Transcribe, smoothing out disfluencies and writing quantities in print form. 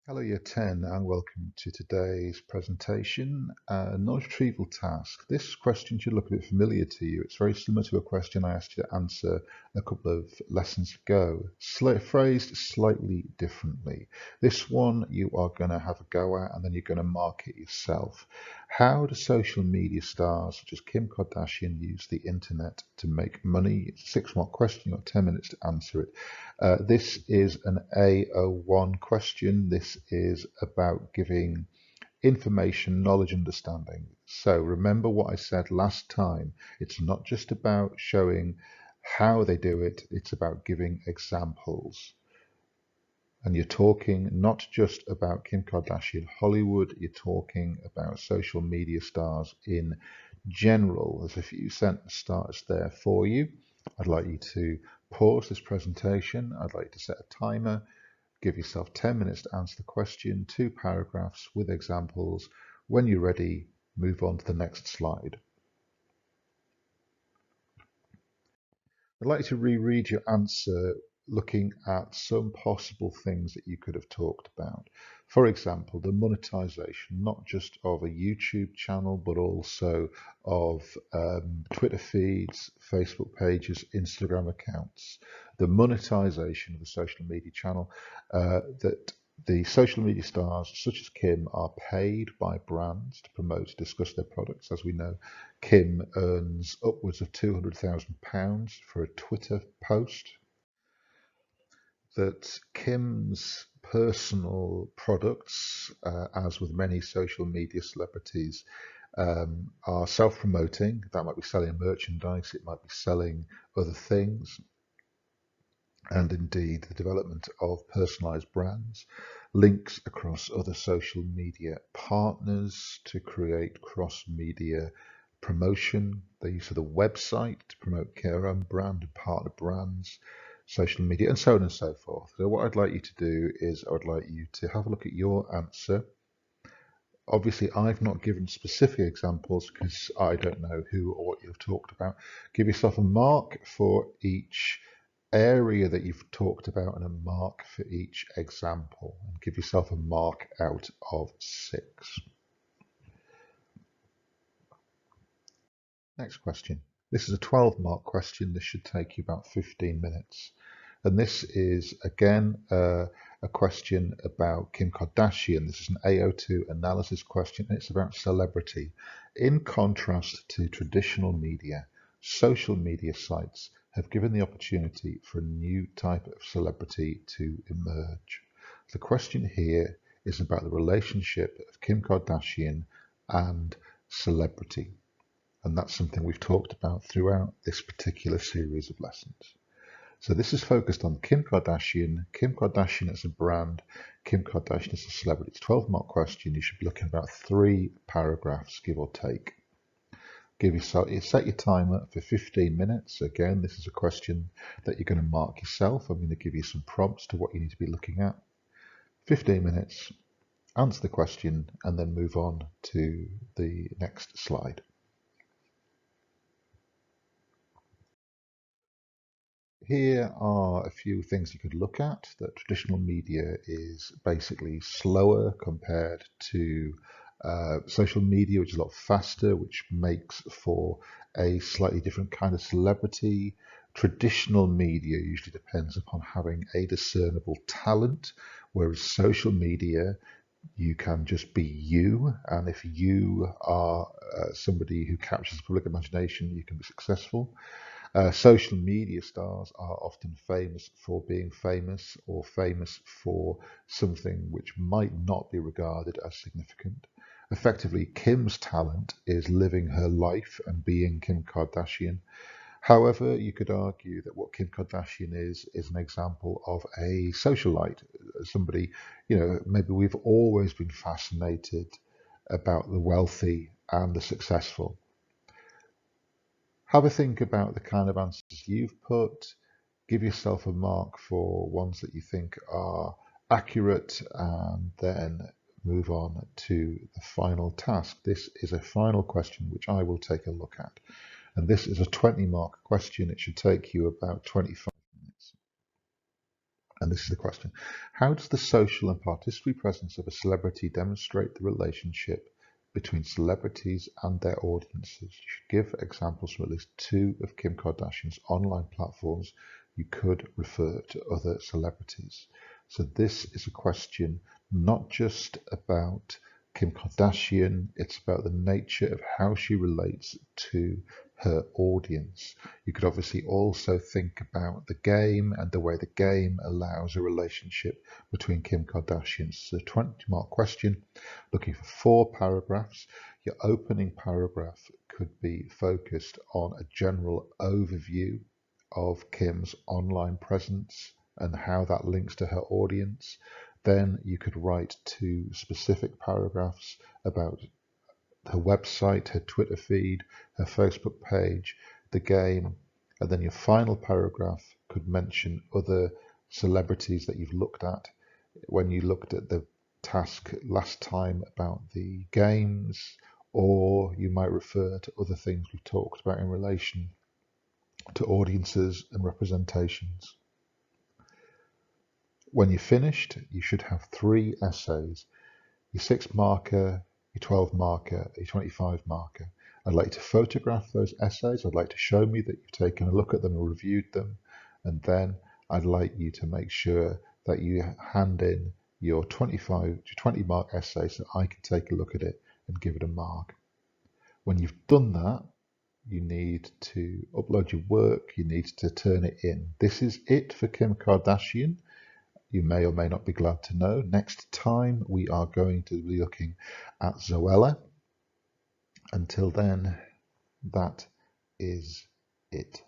Hello, Year 10, and welcome to today's presentation. Knowledge retrieval task. This question should look a bit familiar to you. It's very similar to a question I asked you to answer a couple of lessons ago, phrased slightly differently. This one you are going to have a go at, and then you're going to mark it yourself. How do social media stars such as Kim Kardashian use the internet to make money? It's a 6-mark question. You've got 10 minutes to answer it. This is an A01 question. This is about giving information, knowledge, understanding. So remember what I said last time. It's not just about showing how they do it, it's about giving examples. And you're talking not just about Kim Kardashian Hollywood, you're talking about social media stars in general. There's a few sentence starters there for you. I'd like you to pause this presentation. I'd like you to set a timer. Give yourself 10 minutes to answer the question, 2 paragraphs with examples. When you're ready, move on to the next slide. I'd like you to reread your answer looking at some possible things that you could have talked about. For example, the monetization, not just of a YouTube channel, but also of Twitter feeds, Facebook pages, Instagram accounts. The monetization of the social media channel, that the social media stars, such as Kim, are paid by brands to promote, discuss their products. As we know, Kim earns upwards of £200,000 for a Twitter post. That Kim's personal products, as with many social media celebrities, are self-promoting. That might be selling merchandise, it might be selling other things, and indeed the development of personalized brands, links across other social media partners to create cross-media promotion, the use of the website to promote their own brand and partner brands, social media, and so on and so forth. So what I'd like you to do is I would like you to have a look at your answer. Obviously, I've not given specific examples because I don't know who or what you've talked about. Give yourself a mark for each area that you've talked about and a mark for each example, and give yourself a mark out of 6. Next question. This is a 12-mark question. This should take you about 15 minutes. And this is, again, a question about Kim Kardashian. This is an AO2 analysis question, and it's about celebrity. In contrast to traditional media, social media sites have given the opportunity for a new type of celebrity to emerge. The question here is about the relationship of Kim Kardashian and celebrity. And that's something we've talked about throughout this particular series of lessons. So this is focused on Kim Kardashian as a brand, Kim Kardashian as a celebrity. It's a 12-mark question. You should be looking at about 3 paragraphs, give or take. Set your timer for 15 minutes. Again, this is a question that you're going to mark yourself. I'm going to give you some prompts to what you need to be looking at. 15 minutes, answer the question, and then move on to the next slide. Here are a few things you could look at. That traditional media is basically slower compared to social media, which is a lot faster, which makes for a slightly different kind of celebrity. Traditional media usually depends upon having a discernible talent, whereas social media, you can just be you, and if you are somebody who captures the public imagination, you can be successful. Social media stars are often famous for being famous or famous for something which might not be regarded as significant. Effectively, Kim's talent is living her life and being Kim Kardashian. However, you could argue that what Kim Kardashian is an example of a socialite, somebody, maybe we've always been fascinated about the wealthy and the successful. Have a think about the kind of answers you've put. Give yourself a mark for ones that you think are accurate, and then move on to the final task. This is a final question which I will take a look at. And this is a 20-mark question. It should take you about 25 minutes. And this is the question: how does the social and participatory presence of a celebrity demonstrate the relationship between celebrities and their audiences? You should give examples from at least 2 of Kim Kardashian's online platforms. You could refer to other celebrities. So this is a question not just about Kim Kardashian, it's about the nature of how she relates to her audience. You could obviously also think about the game and the way the game allows a relationship between Kim Kardashian. So 20-mark question, looking for 4 paragraphs. Your opening paragraph could be focused on a general overview of Kim's online presence and how that links to her audience. Then you could write 2 specific paragraphs about her website, her Twitter feed, her Facebook page, the game, and then your final paragraph could mention other celebrities that you've looked at when you looked at the task last time about the games, or you might refer to other things we've talked about in relation to audiences and representations. When you're finished, you should have 3 essays: your 6 marker, your 12 marker, your 25 marker. I'd like you to photograph those essays. I'd like to show me that you've taken a look at them and reviewed them. And then I'd like you to make sure that you hand in your 20 mark essay so I can take a look at it and give it a mark. When you've done that, you need to upload your work. You need to turn it in. This is it for Kim Kardashian. You may or may not be glad to know. Next time we are going to be looking at Zoella. Until then, that is it.